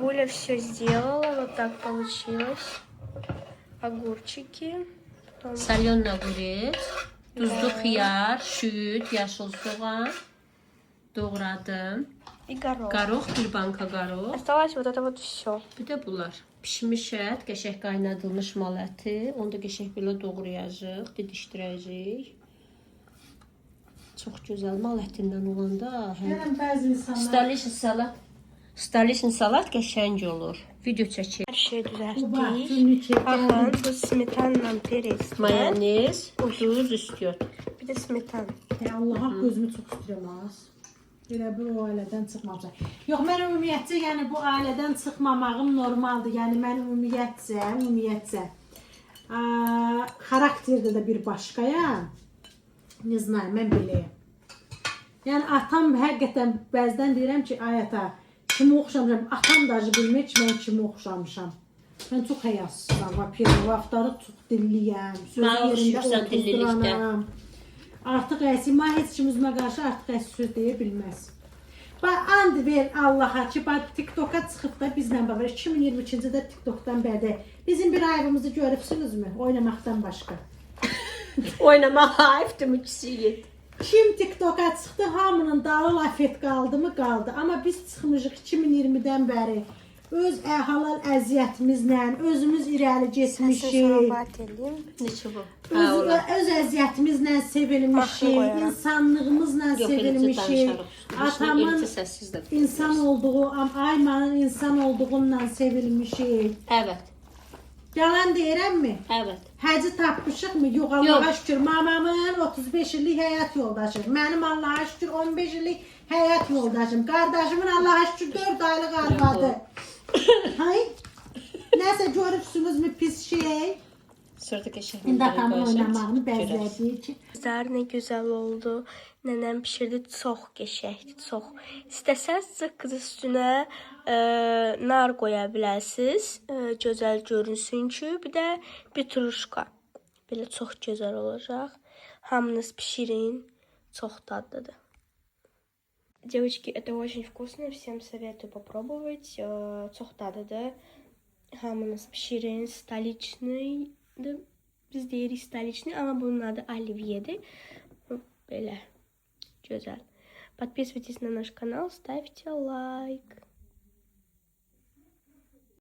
Бабуля все сделала, вот так получилось. Огурчики. Потом... Salyon огурец, tuzlu xiyar, süt, yaşıl soğan doğradım. И горох. Qarıq, bir banka qarıq. Осталось вот это вот все. Bir də bunlar. Pişmiş ət, qəşəng qaynadılmış mal əti. Onu da qəşəng belə doğrayacağıq, didişdirəcəyik. Çox gözəl mal ətindən olanda. Yəni bəzi insanlar Stalisin salat qəşəng olur. Video çəkir. Her şeyi bu bax, düzelttik. günü çəkir. Ага, тут сметана перец. Mayonez, duz istiyor. Bir de smetana. Allaha gözümü çox istəyirəm az. Elə bir o ailədən çıxmamışam. Yox, mən ümumiyyətcə, yəni bu ailədən çıxmamağım normaldır. Yəni mən ümumiyyətcə xarakterdə də bir başqayam. Ne znam, mən beləyəm. Yəni atam həqiqətən bəzən deyirəm ki, ay ata, kimi oxşamışam. Atam da bilmir ki, mən kimi oxşamışam. Mən çox həyasızam. Vaxtları çox dilliyəm. Mənə oxşayırsan dillilikdə. Artıq əsima heç kim üzümə qarşı artıq əs söz deyə bilməz. Bax, and ver Allaha ki, bax, TikToka çıxıb da bizlə baba 2022-ci də TikTokdan bəri bizim bir ayımızı görübsünüzmü? Oynamaqdan başqa. Oynamaq hayıfdır müksiyid. Kim TikToka çıxdı, hamının dalı lafet qaldı mı? Qaldı. Amma biz çıxmışıq 2020-dən bəri öz halal əziyyətimizlə, özümüz irəli getmişik. Neçə bu? Öz əziyyətimizlə sevilmişik, insanlığımızla sevilmişik. Atamın insan olduğu, Aymanın insan olduğundan sevilmişik. Evet. Yalan deyirəmmi? Evet. Həci tapmışıq mı? Yox, Allaha şükür. Mamamın 35 illik həyat yoldaşı. Mənim Allaha şükür 15 illik həyat yoldaşım. Qardaşımın Allaha şükür 4 aylıq arvadı. Hay? Nəsə görürsünüzmü pis şey? Sırtı geçelim. İndi atamın oynamağını bəzlədiyi ki. Güzel, ne güzel oldu. Nenem pişirdi, çok geçəkdi, çok. İstəsəz zıqqız üstünə nar qoya bilərsiniz. Gözəl görünsün ki, bir də petruşka. Belə çox gözəl olacaq. Hamınız pişirin, çox dadlıdır. Девочки, это очень вкусно, всем советую попробовать. Çox dadlıdır. Hamınız pişirin, stoliçni. Biz deyirik stoliçni, ama bunun adı оливьеdir. Belə gözəl. Подписывайтесь на наш канал, ставьте лайк.